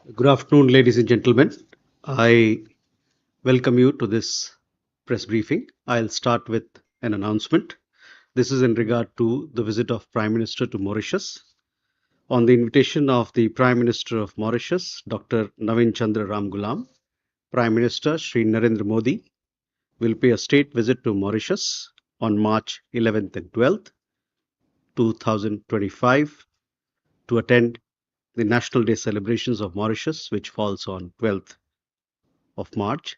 Good afternoon, ladies and gentlemen. I welcome you to this press briefing. I'll start with an announcement. This is in regard to the visit of Prime Minister to Mauritius. On the invitation of the Prime Minister of Mauritius, Dr. Navin Chandra Ramgoolam, Prime Minister Sri Narendra Modi will pay a state visit to Mauritius on March 11th and 12th, 2025, to attend the National Day celebrations of Mauritius, which falls on 12th of March.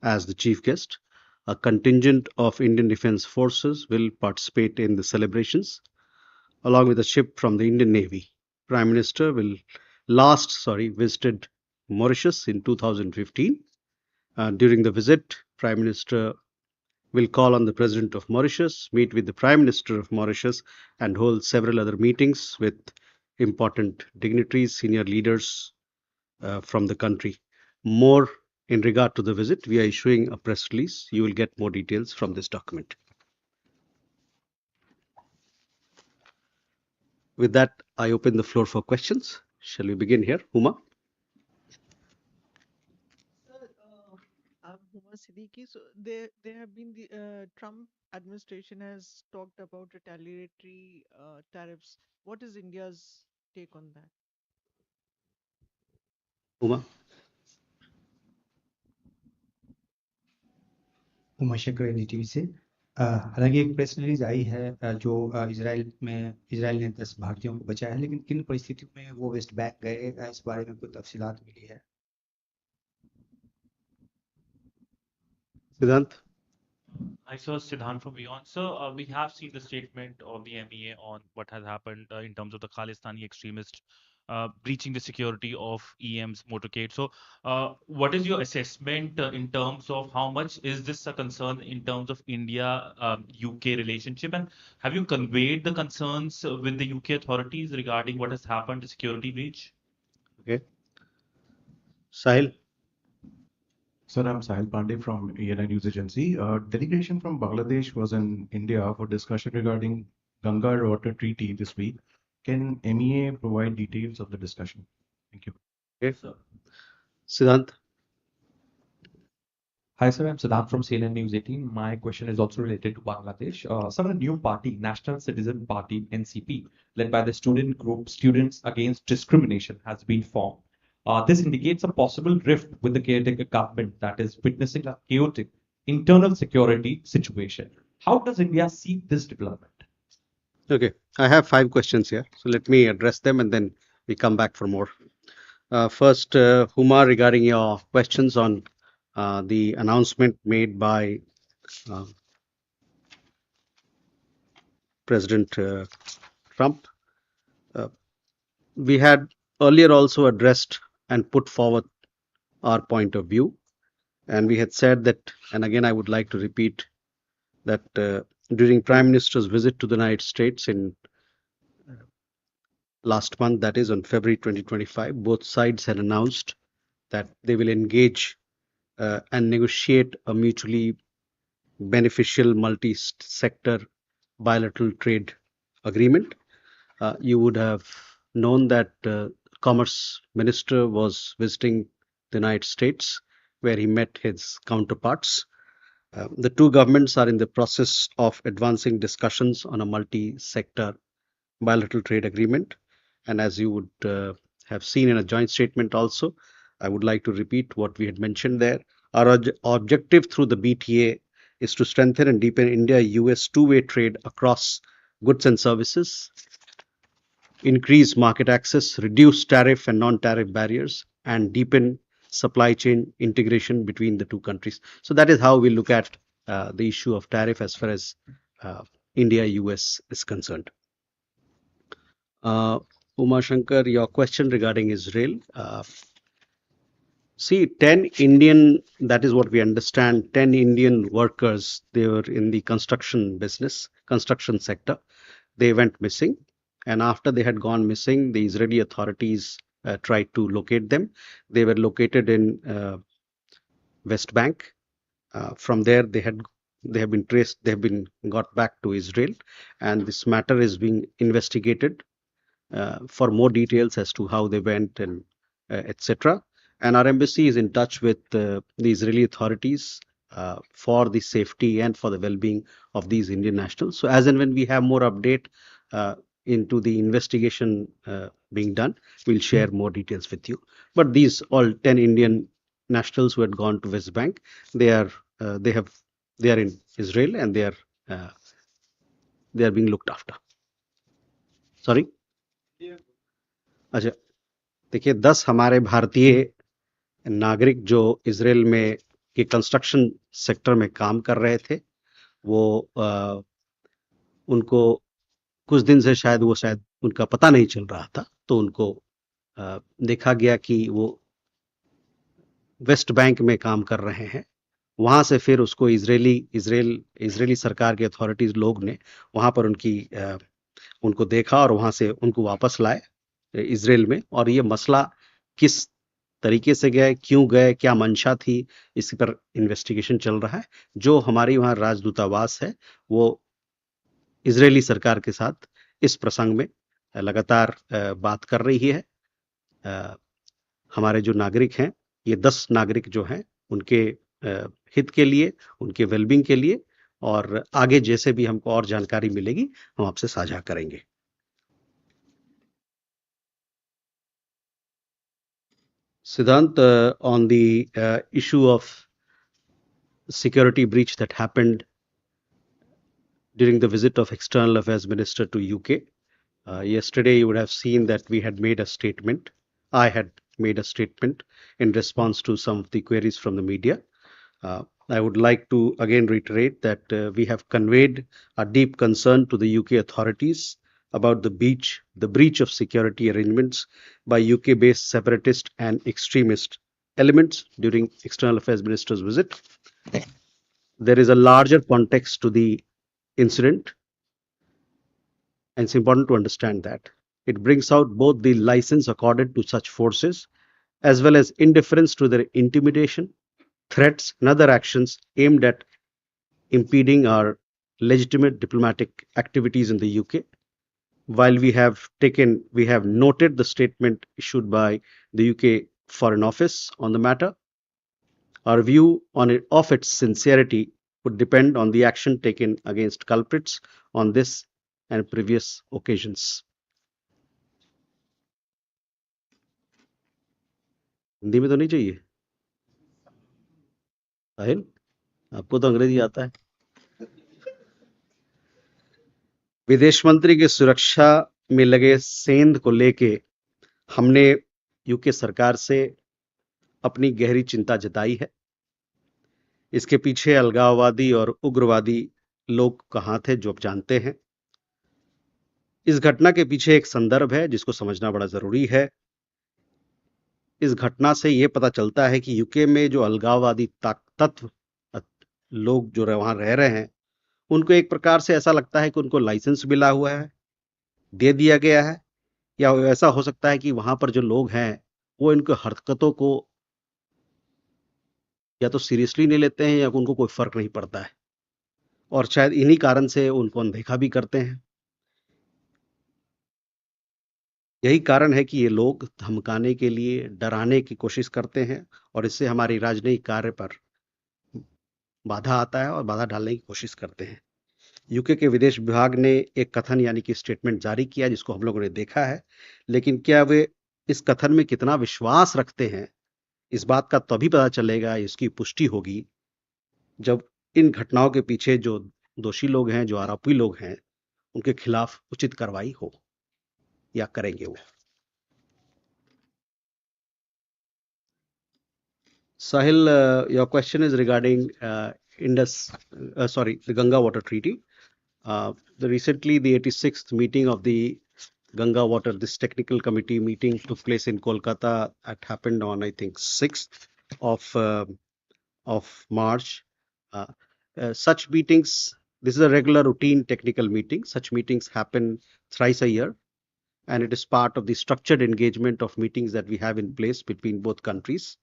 As the chief guest, a contingent of Indian Defence Forces will participate in the celebrations, along with a ship from the Indian Navy. Prime Minister will visited Mauritius in 2015. During the visit, Prime Minister will call on the President of Mauritius, meet with the Prime Minister of Mauritius, and hold several other meetings with important dignitaries, senior leaders from the country. More in regard to the visit, we are issuing a press release. You will get more details from this document. With that, I open the floor for questions. Shall we begin here? Huma? Sir, I'm Huma Siddiqui. So there have been the Trump administration has talked about retaliatory tariffs. What is India's take on that? Huma? Umashankar NDTV से हालांकि एक press release आई है जो Israel ने 10 भारतीयों को बचाया है, लेकिन किन परिस्थितियों में वो वेस्ट बैंक गए, इस बारे में कोई तफसीलात मिली है? Siddhant? Hi, sir. Siddhant from Beyond. Sir, we have seen the statement of the MEA on what has happened in terms of the Khalistani extremists breaching the security of EM's motorcade. So, what is your assessment in terms of how much is this a concern in terms of India-UK relationship? And have you conveyed the concerns with the UK authorities regarding what has happened, the security breach? Okay. Sahil? Sir, I'm Sahil Pandey from ENI News Agency. A delegation from Bangladesh was in India for discussion regarding Ganga Water Treaty this week. Can MEA provide details of the discussion? Thank you. Okay. Siddhant? Hi, sir. I'm Siddhant from CNN News 18. My question is also related to Bangladesh. Sir, a new party, National Citizen Party, NCP, led by the student group Students Against Discrimination, has been formed. This indicates a possible rift with the caretaker government that is witnessing a chaotic internal security situation. How does India see this development? Okay. I have 5 questions here. So let me address them and then we come back for more. First, Huma, regarding your questions on the announcement made by uh, President Trump. We had earlier also addressed and put forward our point of view. And we had said that, and again, I would like to repeat that during Prime Minister's visit to the United States in last month, that is on February 2025, both sides had announced that they will engage and negotiate a mutually beneficial multi-sector bilateral trade agreement. You would have known that Commerce Minister was visiting the United States, where he met his counterparts. The two governments are in the process of advancing discussions on a multi-sector bilateral trade agreement. And as you would have seen in a joint statement also, I would like to repeat what we had mentioned there. Our objective through the BTA is to strengthen and deepen India-US two-way trade across goods and services, increase market access, reduce tariff and non-tariff barriers, and deepen supply chain integration between the two countries. So that is how we look at the issue of tariff as far as India-US is concerned. Uma Shankar, your question regarding Israel. See, 10 Indian, that is what we understand, 10 Indian workers, they were in the construction business, construction sector. They went missing. And after they had gone missing, the Israeli authorities tried to locate them. They were located in West Bank. From there, they have been traced, they have been got back to Israel. And this matter is being investigated for more details as to how they went and etc. And our embassy is in touch with the Israeli authorities for the safety and for the well-being of these Indian nationals. So as and when we have more update into the investigation being done, we'll share more details with you. But these all 10 Indian nationals who had gone to West Bank, they are they have they are in Israel and uh, they are being looked after. Sorry, अच्छा, देखिए 10 हमारे भारतीय नागरिक जो Israel में के construction sector में काम कर रहे थे, वो उनको कुछ दिन से शायद उनका पता नहीं चल रहा था, तो उनको देखा गया कि वो वेस्ट बैंक में काम कर रहे हैं। वहां से फिर उसको इजरायली सरकार के अथॉरिटीज लोग ने वहां पर उनको देखा और वहां से उनको वापस लाए इसराइल में। और ये मसला किस तरीके से गए, क्यों गए, क्या मंशा थी, इस पर इन्वेस्टिगेशन चल रहा है। जो हमारी वहां राजदूतावास है वो इजरायली सरकार के साथ इस प्रसंग में लगातार बात कर रही है। हमारे जो नागरिक हैं, ये 10 नागरिक जो हैं, उनके हित के लिए, उनके वेलबींग के लिए, और आगे जैसे भी हमको और जानकारी मिलेगी हम आपसे साझा करेंगे। Siddhant, on the issue of security breach that happened during the visit of External Affairs Minister to UK, yesterday you would have seen that we had made a statement. I had made a statement in response to some of the queries from the media. I would like to again reiterate that we have conveyed a deep concern to the UK authorities about the breach of security arrangements by UK-based separatist and extremist elements during External Affairs Minister's visit. There is a larger context to the incident, and it's important to understand that. It brings out both the license accorded to such forces as well as indifference to their intimidation, threats, and other actions aimed at impeding our legitimate diplomatic activities in the UK. While we have noted the statement issued by the UK Foreign Office on the matter, our view of its sincerity would depend on the action taken against culprits on this and previous occasions. Hindi में तो नहीं चाहिए साहिल, आपको तो अंग्रेजी आता है। विदेश मंत्री की सुरक्षा में लगे सेंध को लेके हमने यूके सरकार से अपनी गहरी चिंता जताई है। इसके पीछे अलगाववादी और उग्रवादी लोग कहाँ थे जो आप जानते हैं। इस घटना के पीछे एक संदर्भ है जिसको समझना बड़ा जरूरी है। इस घटना से यह पता चलता है कि यूके में जो अलगाववादी तत्व लोग जो वहां रह रहे हैं, उनको एक प्रकार से ऐसा लगता है कि उनको लाइसेंस मिला हुआ है, दे दिया गया है, या ऐसा हो सकता है कि वहां पर जो लोग हैं वो इनको हरकतों को या तो सीरियसली नहीं लेते हैं या उनको कोई फर्क नहीं पड़ता है, और शायद इन्हीं कारण से उनको अनदेखा भी करते हैं। यही कारण है कि ये लोग धमकाने के लिए, डराने की कोशिश करते हैं, और इससे हमारी राजनयिक कार्य पर बाधा आता है और बाधा डालने की कोशिश करते हैं। यूके के विदेश विभाग ने एक कथन यानी कि स्टेटमेंट जारी किया जिसको हम लोगों ने देखा है, लेकिन क्या वे इस कथन में कितना विश्वास रखते हैं, इस बात का तभी पता चलेगा, इसकी पुष्टि होगी जब इन घटनाओं के पीछे जो दोषी लोग हैं, जो आरोपी लोग हैं, उनके खिलाफ उचित कार्रवाई हो या करेंगे वो। Sahil, your question is regarding the Ganga Water Treaty. Recently, the 86th meeting of the Ganga Water, this technical committee meeting took place in Kolkata. It happened on, I think, 6th of March. Such meetings, this is a regular routine technical meeting. Such meetings happen thrice a year, and it is part of the structured engagement of meetings that we have in place between both countries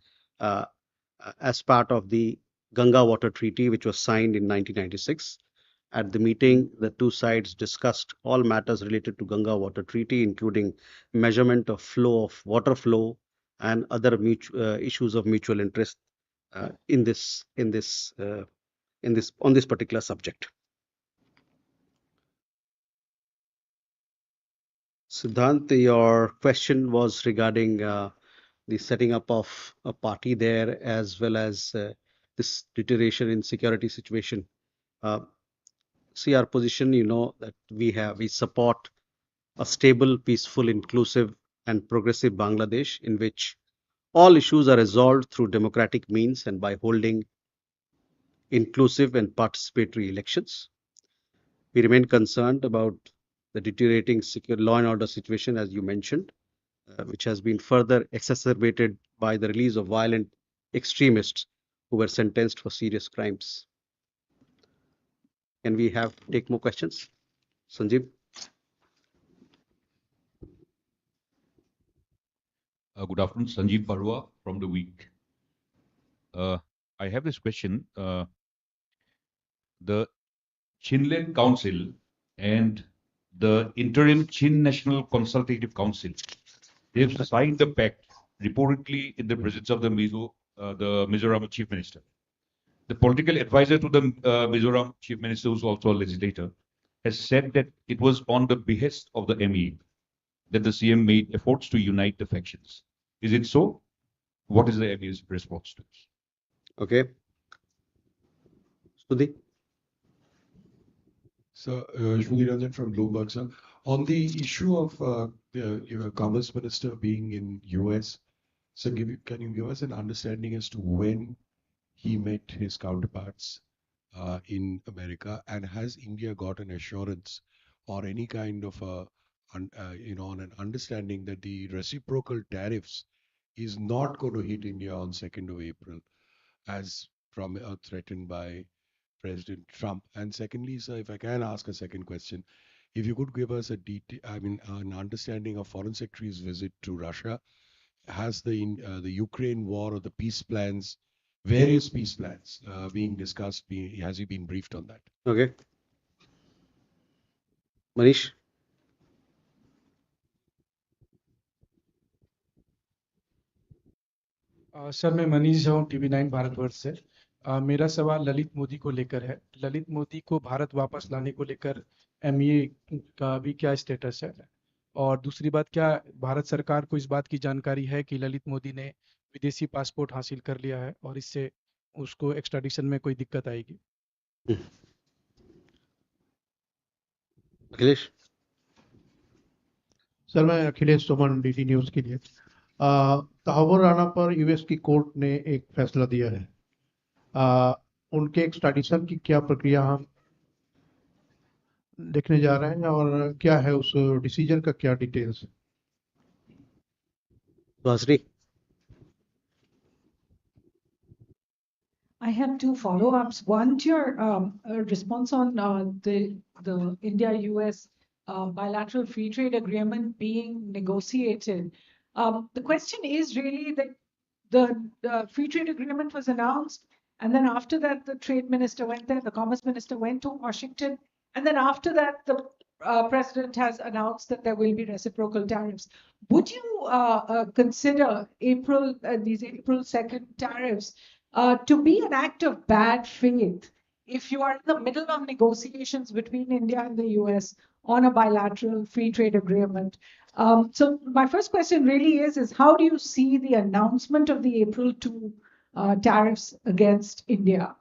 as part of the Ganga Water Treaty, which was signed in 1996. At the meeting, the two sides discussed all matters related to Ganga Water Treaty, including measurement of water flow, and other issues of mutual interest in this particular subject. Siddhant, your question was regarding the setting up of a party there, as well as this deterioration in security situation. Uh, See our position, that we support a stable, peaceful, inclusive, and progressive Bangladesh in which all issues are resolved through democratic means and by holding inclusive and participatory elections. We remain concerned about the deteriorating law and order situation, as you mentioned, which has been further exacerbated by the release of violent extremists who were sentenced for serious crimes. Can we take more questions? Sanjeev? Good afternoon, Sanjeev Barua from The Week. I have this question. The Chinland Council and the interim Chin National Consultative Council, they have signed the pact reportedly in the presence of the Mizoram Chief Minister. The political advisor to the Mizoram Chief Minister, who's also a legislator, has said that it was on the behest of the MEA that the CM made efforts to unite the factions. Is it so? What is the MEA's response to this? Okay. Sudhi? So, Shmudi Ranjan from Bloomberg, sir. On the issue of your Commerce Minister being in US, so can you give us an understanding as to when he met his counterparts in America, and has India got an assurance or any kind of on an understanding that the reciprocal tariffs is not going to hit India on 2nd of April, as threatened by President Trump? And secondly, sir, if I can ask a second question, if you could give us an understanding of Foreign Secretary's visit to Russia. Has the Ukraine war or the peace plans, various peace plans being discussed, has he been briefed on that? Okay. Manish? Sir मैं मनीष झा हूँ TV9 Bharatvarsh से। मेरा सवाल ललित मोदी को लेकर है। ललित मोदी को भारत वापस लाने को लेकर MEA का भी क्या स्टेटस है? और दूसरी बात, क्या भारत सरकार को इस बात की जानकारी है कि ललित मोदी ने विदेशी पासपोर्ट हासिल कर लिया है और इससे उसको एक्स्ट्राडिशन में कोई दिक्कत आएगी? अखिलेश? सर मैं अखिलेश सोमन DD न्यूज के लिए। तहव्वुर राणा पर US की कोर्ट ने एक फैसला दिया है। उनके एक्स्ट्राडिशन की क्या प्रक्रिया हम देखने जा रहे हैं और क्या है उस डिसीजन का क्या डिटेल्स है? Vasri? I have two follow-ups. One to your response on the India-US bilateral free trade agreement being negotiated. The question is really that the free trade agreement was announced, and then after that, the trade minister went there, the commerce minister went to Washington, and then after that, the president has announced that there will be reciprocal tariffs. Would you consider these April 2nd tariffs to be an act of bad faith if you are in the middle of negotiations between India and the US on a bilateral free trade agreement? So my first question really is how do you see the announcement of the April 2 tariffs against India?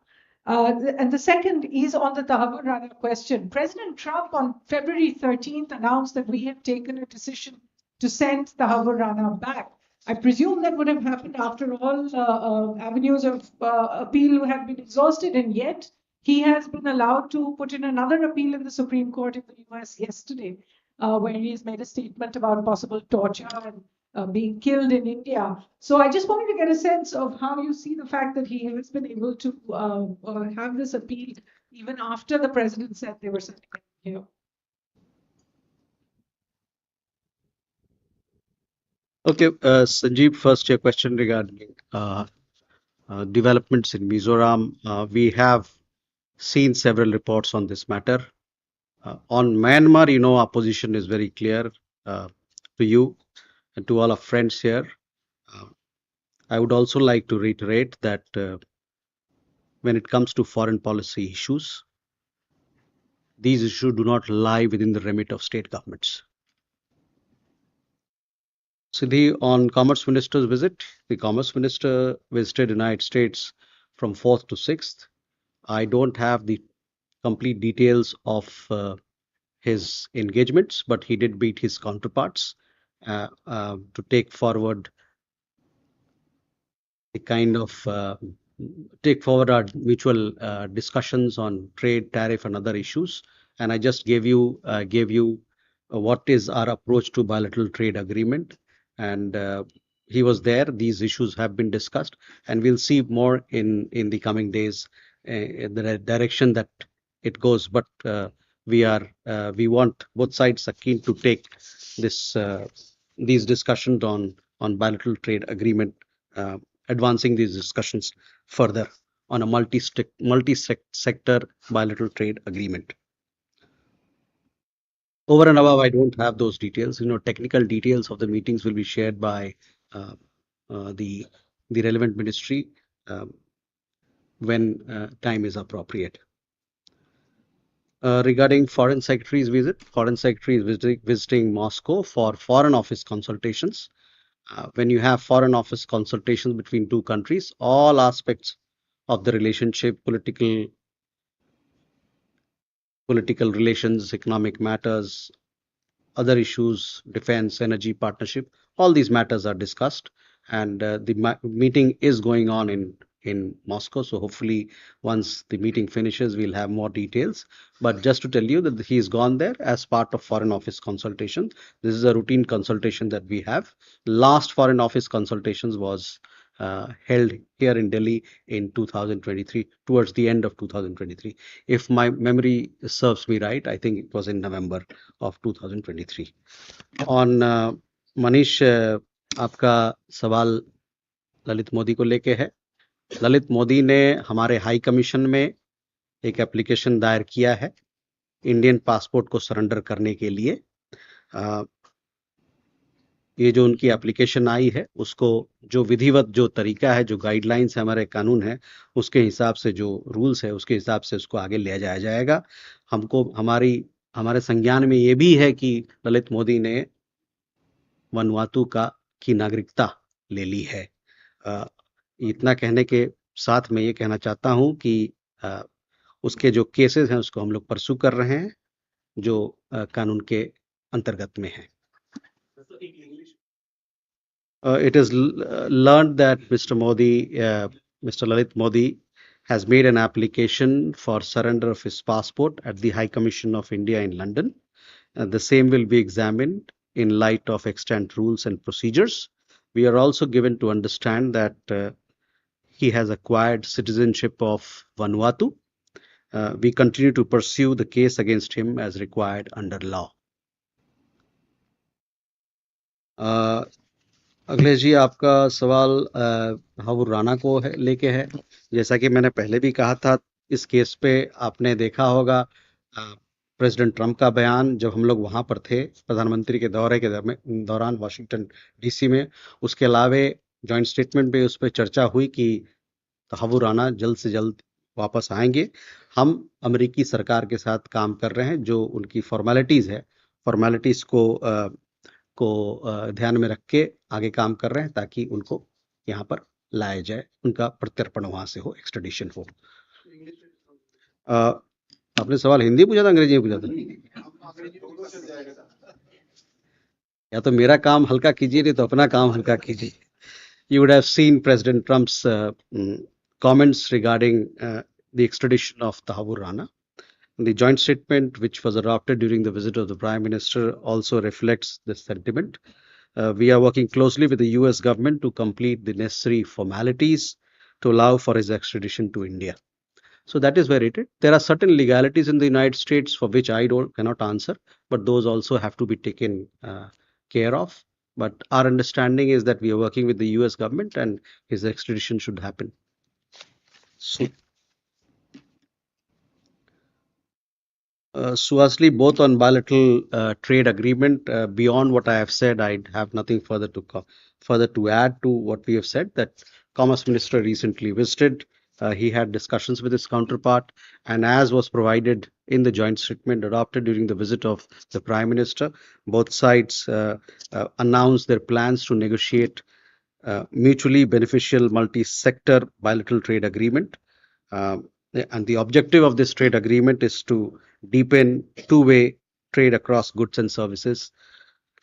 And the second is on the Tahawwur Rana question. President Trump on February 13th announced that we have taken a decision to send Tahawwur Rana back. I presume that would have happened after all avenues of appeal have been exhausted, and yet he has been allowed to put in another appeal in the Supreme Court in the US yesterday, where he has made a statement about possible torture and being killed in India. So I just wanted to get a sense of how you see the fact that he has been able to have this appeal even after the president said they were sending him here. Okay, Sanjeev, first your question regarding developments in Mizoram. We have seen several reports on this matter. On Myanmar, our position is very clear to you and to all our friends here. I would also like to reiterate that when it comes to foreign policy issues, these issues do not lie within the remit of state governments. Siddhi, on Commerce Minister's visit, the Commerce Minister visited the United States from 4th to 6th. I don't have the complete details of his engagements, but he did meet his counterparts to take forward the kind of take forward our mutual discussions on trade, tariff, and other issues. And I just gave you what is our approach to bilateral trade agreement. And he was there. These issues have been discussed, and we'll see more in the coming days in the direction that it goes. But we want both sides are keen to take this these discussions on bilateral trade agreement. Advancing these discussions further on a multi-sector bilateral trade agreement. Over and above, I don't have those details. Technical details of the meetings will be shared by uh, the relevant ministry when time is appropriate. Regarding Foreign Secretary's visit, Foreign Secretary is visiting Moscow for Foreign Office consultations. When you have Foreign Office consultations between two countries, all aspects of the relationship, political relations, economic matters, other issues, defense, energy partnership, all these matters are discussed. And the meeting is going on in Moscow. So hopefully, once the meeting finishes, we'll have more details. But just to tell you that he's gone there as part of Foreign Office consultation. This is a routine consultation that we have. Last Foreign Office consultations was held here in Delhi in 2023, towards the end of 2023. If my memory serves me right, I think it was in November of 2023. On Manish, आपका सवाल ललित मोदी को लेके है। ललित मोदी ने हमारे high commission में एक application दायर किया है इंडियन पासपोर्ट को सरेंडर करने के लिए। ये जो उनकी एप्लीकेशन आई है, उसको जो विधिवत जो तरीका है, जो गाइडलाइंस है, हमारे कानून है, उसके हिसाब से, जो रूल्स है, उसके हिसाब से उसको आगे ले जाया जाएगा। हमको हमारे संज्ञान में ये भी है कि ललित मोदी ने वनुआतू की नागरिकता ले ली है। इतना कहने के साथ मैं ये कहना चाहता हूं कि उसके जो केसेस हैं उसको हम लोग परसू कर रहे हैं, जो कानून के अंतर्गत में है। It is learned that Mr. Lalit Modi has made an application for surrender of his passport at the High Commission of India in London. The same will be examined in light of extant rules and procedures. We are also given to understand that he has acquired citizenship of Vanuatu. We continue to pursue the case against him as required under law. Akhilesh ji, आपका सवाल हावुर राणा को लेके है। जैसा कि मैंने पहले भी कहा था, इस केस पे आपने देखा होगा प्रेसिडेंट ट्रंप का बयान जब हम लोग वहां पर थे प्रधानमंत्री के दौरे के दौरान वाशिंगटन डीसी में। उसके अलावे जॉइंट स्टेटमेंट पे उस पर चर्चा हुई कि हावुर राणा जल्द से जल्द वापस आएंगे। हम अमेरिकी सरकार के साथ काम कर रहे हैं, जो उनकी फॉर्मेलिटीज है, फॉर्मेलिटीज को ध्यान में रख के आगे काम कर रहे हैं ताकि उनको यहाँ पर लाया जाए, उनका प्रत्यर्पण वहां से हो, एक्सट्रेडिशन हो। आपने सवाल हिंदी पूछा था, अंग्रेजी में पूछा था? या तो मेरा काम हल्का कीजिए, नहीं तो अपना काम हल्का कीजिए। You would have seen President Trump's comments regarding the extradition of Tahawur Rana. The joint statement, which was adopted during the visit of the Prime Minister, also reflects this sentiment. We are working closely with the US government to complete the necessary formalities to allow for his extradition to India. So that is where it is. There are certain legalities in the United States for which I cannot answer, but those also have to be taken care of. But our understanding is that we are working with the US government and his extradition should happen soon. Suhasli, both on bilateral trade agreement, beyond what I have said, I have nothing further to add to what we have said. That Commerce Minister recently visited. He had discussions with his counterpart, and as was provided in the joint statement adopted during the visit of the Prime Minister, both sides announced their plans to negotiate mutually beneficial multi-sector bilateral trade agreement. And the objective of this trade agreement is to deepen two-way trade across goods and services,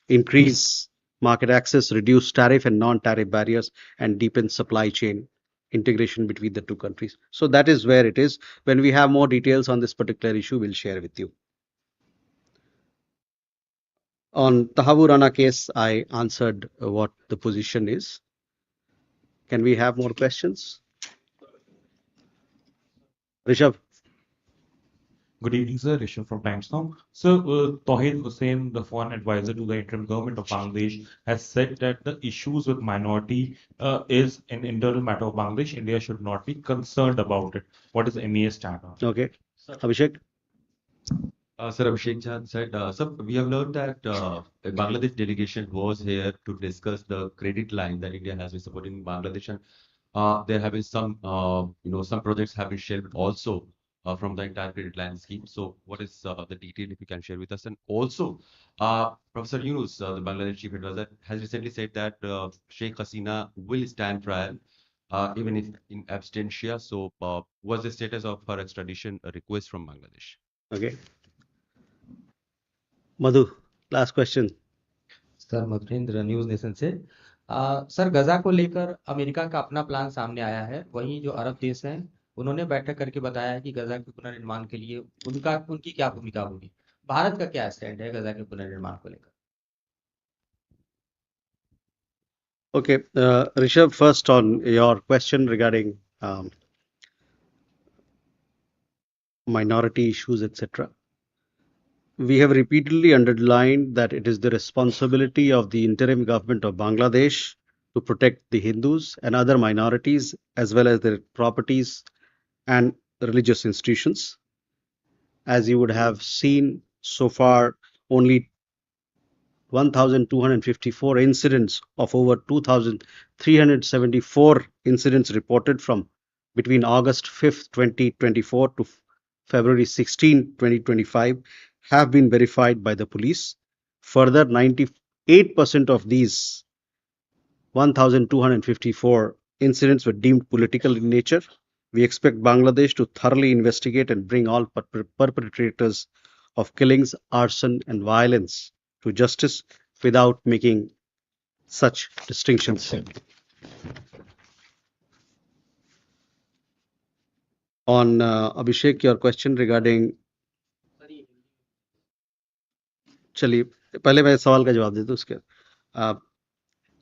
increase market access, reduce tariff and non-tariff barriers, and deepen supply chain integration between the two countries. So that is where it is. When we have more details on this particular issue, we'll share with you. On Tahavu Rana case, I answered what the position is. Can we have more questions? Rishabh. Good evening, sir. Rishabh from Times Now. So, Tauheed Hussain, the foreign advisor to the interim government of Bangladesh, has said that the issues with minority is an internal matter of Bangladesh. India should not be concerned about it. What is MEA stand on? Okay. Abhishek. Sir Abhishek Chan said, sir, we have learned that a Bangladesh delegation was here to discuss the credit line that India has been supporting Bangladesh, and there have been some, some projects have been shelved also from the entire credit line scheme. So, what is the detail if you can share with us? And also, Professor Yunus, the Bangladesh chief advisor, has recently said that Sheikh Hasina will stand trial. Even if in absentia. So, what's the status of her extradition request from Bangladesh? Okay. Madhu, last question. Sir Madhurendra news nation से sir गजा को लेकर America का अपना plan सामने आया है। वहीं जो अरब देश हैं उन्होंने बैठक करके बताया है कि गजा के पुनर्निर्माण के लिए उनकी क्या भूमिका होगी। भारत का क्या स्टैंड है गजा के पुनर्निर्माण को लेकर? Okay, Rishabh, first on your question regarding minority issues, etc. We have repeatedly underlined that it is the responsibility of the interim government of Bangladesh to protect the Hindus and other minorities as well as their properties and religious institutions. As you would have seen so far, only 1,254 incidents of over 2,374 incidents reported from between August 5th, 2024 to February 16, 2025 have been verified by the police. Further, 98% of these 1,254 incidents were deemed political in nature. We expect Bangladesh to thoroughly investigate and bring all perpetrators of killings, arson, and violence to justice without making such distinctions. On Abhishek, your question regarding चलिए पहले मैं सवाल का जवाब देता हूँ उसके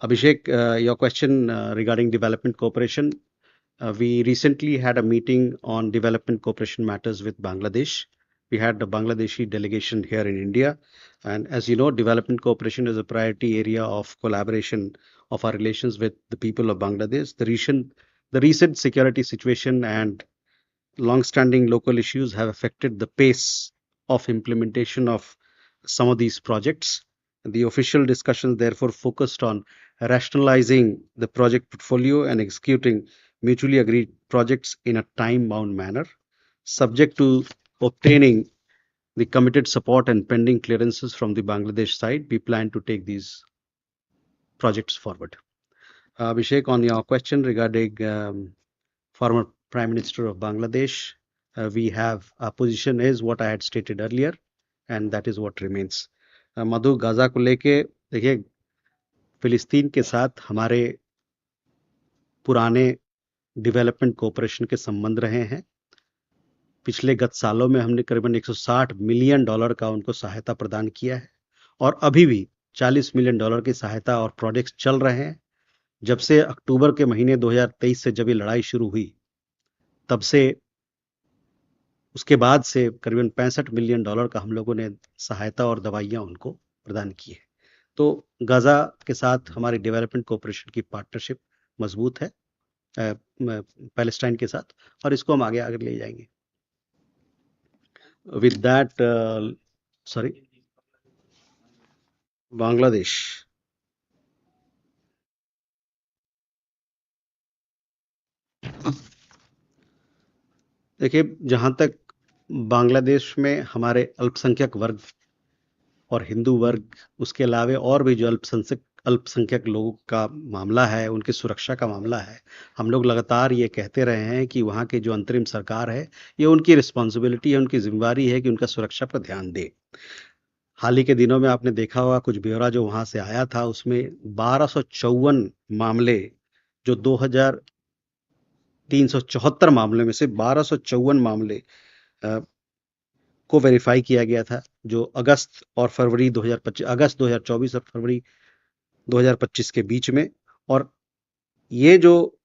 Abhishek, your question regarding development cooperation. We recently had a meeting on development cooperation matters with Bangladesh. We had the Bangladeshi delegation here in India. And as you know, development cooperation is a priority area of collaboration of our relations with the people of Bangladesh. The recent security situation and long-standing local issues have affected the pace of implementation of some of these projects. The official discussions therefore focused on rationalizing the project portfolio and executing mutually agreed projects in a time-bound manner. Subject to obtaining the committed support and pending clearances from the Bangladesh side, we plan to take these projects forward. Abhishek, on your question regarding former Prime Minister of Bangladesh, we have our position is what I had stated earlier, and that is what remains. Madhu, Gaza को लेके देखिए फिलिस्तीन के साथ हमारे पुराने development cooperation के संबंध रहे हैं। पिछले गत सालों में हमने करीबन 160 मिलियन डॉलर का उनको सहायता प्रदान किया है और अभी भी 40 मिलियन डॉलर की सहायता और प्रोजेक्ट्स चल रहे हैं। जब से अक्टूबर के महीने 2023 से जब ये लड़ाई शुरू हुई तब से उसके बाद से करीबन 65 मिलियन डॉलर का हम लोगों ने सहायता और दवाइयां उनको प्रदान की है। तो गाजा के साथ हमारी डेवलपमेंट कोऑपरेशन की पार्टनरशिप मजबूत है पैलेस्टाइन के साथ और इसको हम आगे ले जाएंगे। With that, sorry, Bangladesh. देखिए, जहाँ तक बांग्लादेश में हमारे अल्पसंख्यक वर्ग और हिंदू वर्ग, उसके अलावे और भी जो अल्पसंख्यक लोगों का मामला है, उनकी सुरक्षा का मामला है, हम लोग लगातार ये कहते रहे हैं कि वहाँ की जो अंतरिम सरकार है, ये उनकी रिस्पॉन्सिबिलिटी है, उनकी जिम्मेवारी है कि उनका सुरक्षा पर ध्यान दे। हाल ही के दिनों में आपने देखा होगा, कुछ ब्यौरा जो वहाँ से आया था, उसमें 1254 मामले, जो 2374 मामले में से 1254 मामले को वेरीफाई किया गया था, जो अगस्त और फरवरी 2025, अगस्त 2024 और फरवरी 2025 के बीच में। और ये जो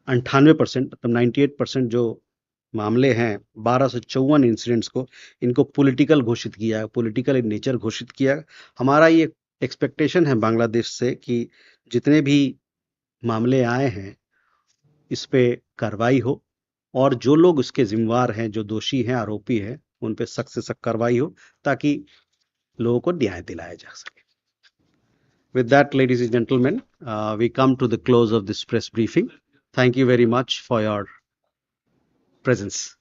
98%, मतलब 98% जो मामले हैं, 1254 इंसिडेंट्स को, इनको पॉलिटिकल घोषित किया, पॉलिटिकल इन नेचर घोषित किया। हमारा ये एक्सपेक्टेशन है बांग्लादेश से कि जितने भी मामले आए हैं, इस पे कार्रवाई हो, और जो लोग उसके जिम्मेवार हैं, जो दोषी हैं, आरोपी हैं, उन पे सख्त से सख्त कार्रवाई हो, ताकि लोगों को न्याय दिलाया जा सके। With that, ladies and gentlemen, we come to the close of this press briefing. Thank you very much for your presence.